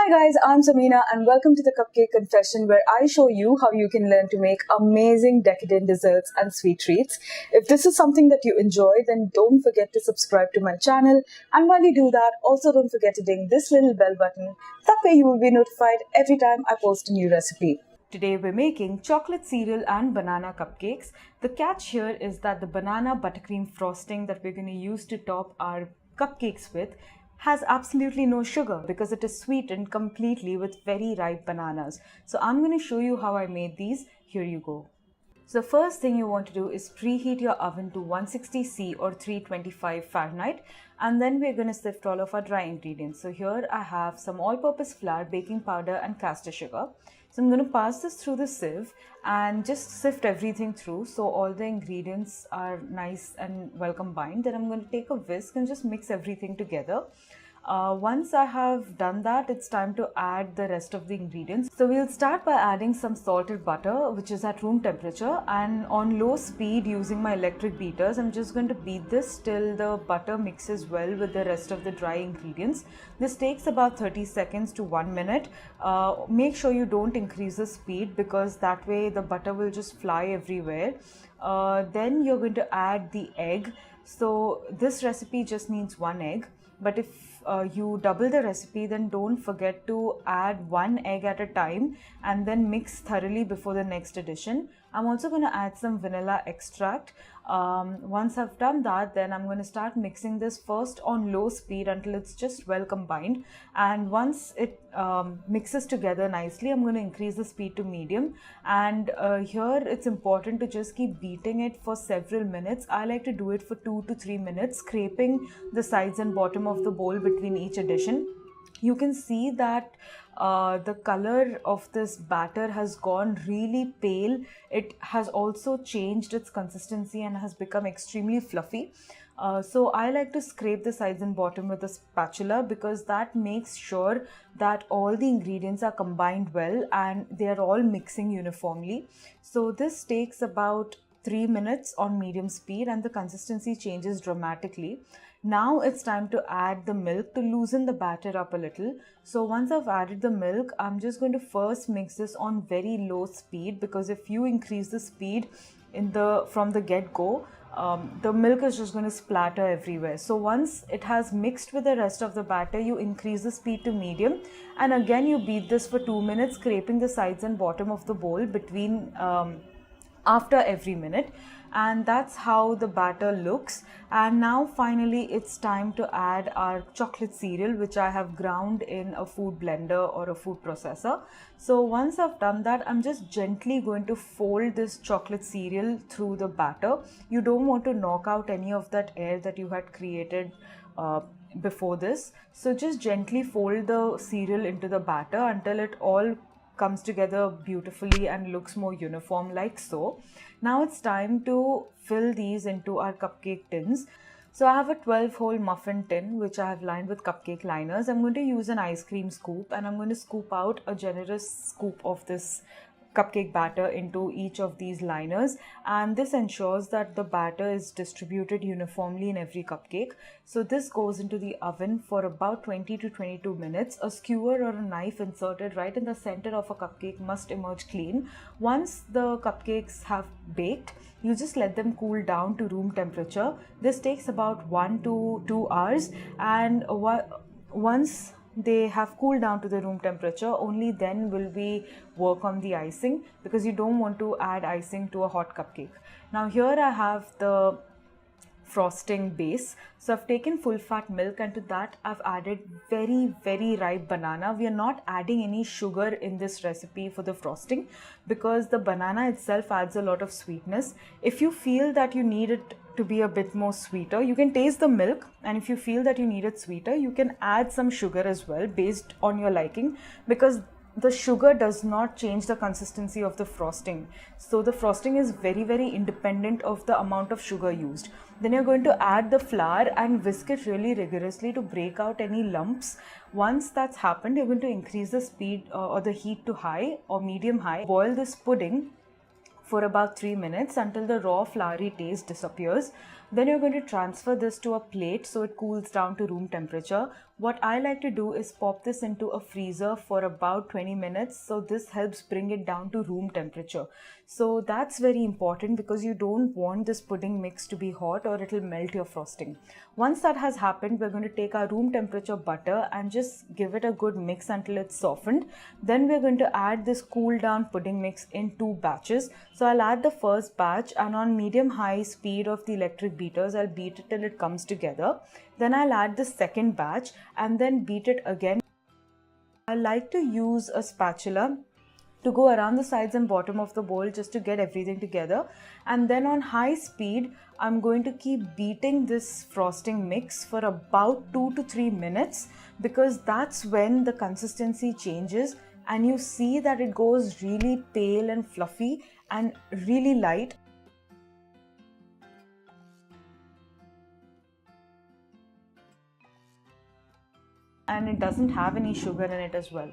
Hi guys, I'm Samina and welcome to the Cupcake Confession where I show you how you can learn to make amazing decadent desserts and sweet treats. If this is something that you enjoy, then don't forget to subscribe to my channel, and while you do that, also don't forget to ding this little bell button. That way you will be notified every time I post a new recipe. Today we're making chocolate cereal and banana cupcakes. The catch here is that the banana buttercream frosting that we're going to use to top our cupcakes with has absolutely no sugar because it is sweetened completely with very ripe bananas. So I'm going to show you how I made these. Here you go. So the first thing you want to do is preheat your oven to 160 C or 325 Fahrenheit, and then we're going to sift all of our dry ingredients. So here I have some all-purpose flour, baking powder and caster sugar. So I'm going to pass this through the sieve and just sift everything through so all the ingredients are nice and well combined. Then I'm going to take a whisk and just mix everything together. Once I have done that, it's time to add the rest of the ingredients. So we'll start by adding some salted butter, which is at room temperature, and on low speed using my electric beaters. I'm just going to beat this till the butter mixes well with the rest of the dry ingredients. This takes about 30 seconds to 1 minute. Make sure you don't increase the speed because that way the butter will just fly everywhere. Then you're going to add the egg. So this recipe just needs 1 egg. But if you double the recipe, then don't forget to add 1 egg at a time and then mix thoroughly before the next addition. I'm also going to add some vanilla extract. Once I've done that, then I'm going to start mixing this first on low speed until it's just well combined. And once it mixes together nicely, I'm going to increase the speed to medium. And here it's important to just keep beating it for several minutes. I like to do it for 2 to 3 minutes, scraping the sides and bottom of the bowl between each addition. You can see that the color of this batter has gone really pale. It has also changed its consistency and has become extremely fluffy. So I like to scrape the sides and bottom with a spatula because that makes sure that all the ingredients are combined well and they are all mixing uniformly. So this takes about 3 minutes on medium speed and the consistency changes dramatically. Now it's time to add the milk to loosen the batter up a little. So once I've added the milk, I'm just going to first mix this on very low speed because if you increase the speed from the get-go, the milk is just going to splatter everywhere. So once it has mixed with the rest of the batter, you increase the speed to medium and again you beat this for 2 minutes, scraping the sides and bottom of the bowl between after every minute, and that's how the batter looks. And now finally it's time to add our chocolate cereal, which I have ground in a food blender or a food processor. So once I've done that, I'm just gently going to fold this chocolate cereal through the batter. You don't want to knock out any of that air that you had created before this. So just gently fold the cereal into the batter until it all comes together beautifully and looks more uniform, like so. Now it's time to fill these into our cupcake tins. So I have a 12-hole muffin tin which I have lined with cupcake liners. I'm going to use an ice cream scoop and I'm going to scoop out a generous scoop of this cupcake batter into each of these liners, and this ensures that the batter is distributed uniformly in every cupcake. So this goes into the oven for about 20 to 22 minutes. A skewer or a knife inserted right in the center of a cupcake must emerge clean. Once the cupcakes have baked, you just let them cool down to room temperature. This takes about 1 to 2 hours, and once they have cooled down to the room temperature, only then will we work on the icing because you don't want to add icing to a hot cupcake. Now here I have the frosting base. So I've taken full fat milk and to that I've added very ripe banana. We are not adding any sugar in this recipe for the frosting because the banana itself adds a lot of sweetness. If you feel that you need it to be a bit more sweeter, you can taste the milk, and if you feel that you need it sweeter, you can add some sugar as well based on your liking because the sugar does not change the consistency of the frosting. So the frosting is very independent of the amount of sugar used. Then you're going to add the flour and whisk it really rigorously to break out any lumps. Once that's happened, you're going to increase the speed or the heat to high or medium high. Boil this pudding for about 3 minutes until the raw floury taste disappears. Then you're going to transfer this to a plate so it cools down to room temperature. What I like to do is pop this into a freezer for about 20 minutes. So this helps bring it down to room temperature. So that's very important because you don't want this pudding mix to be hot or it'll melt your frosting. Once that has happened, we're going to take our room temperature butter and just give it a good mix until it's softened. Then we're going to add this cool down pudding mix in 2 batches. So I'll add the first batch, and on medium high speed of the electric beaters, I'll beat it till it comes together. Then I'll add the second batch and then beat it again. I like to use a spatula to go around the sides and bottom of the bowl just to get everything together. And then on high speed, I'm going to keep beating this frosting mix for about 2 to 3 minutes, because that's when the consistency changes and you see that it goes really pale and fluffy and really light. And it doesn't have any sugar in it as well.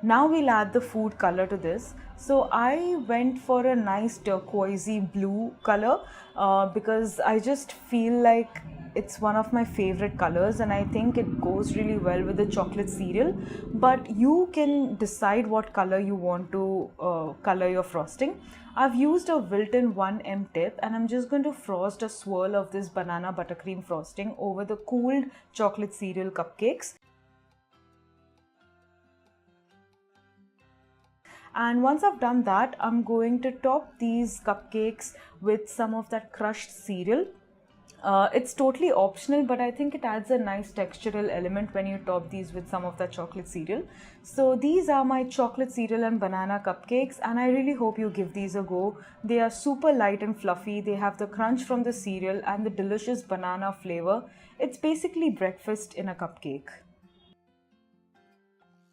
Now we'll add the food color to this. So I went for a nice turquoisey blue color because I just feel like it's one of my favorite colors and I think it goes really well with the chocolate cereal. But you can decide what color you want to color your frosting. I've used a Wilton 1M tip and I'm just going to frost a swirl of this banana buttercream frosting over the cooled chocolate cereal cupcakes. And once I've done that, I'm going to top these cupcakes with some of that crushed cereal. It's totally optional, but I think it adds a nice textural element when you top these with some of that chocolate cereal. So these are my chocolate cereal and banana cupcakes, and I really hope you give these a go. They are super light and fluffy. They have the crunch from the cereal and the delicious banana flavor. It's basically breakfast in a cupcake.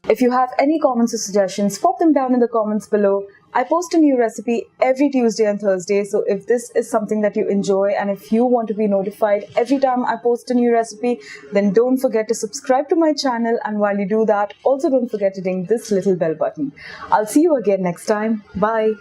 If you have any comments or suggestions, pop them down in the comments below. I post a new recipe every Tuesday and Thursday, so if this is something that you enjoy and if you want to be notified every time I post a new recipe, then don't forget to subscribe to my channel, and while you do that, also don't forget to ding this little bell button. I'll see you again next time. Bye.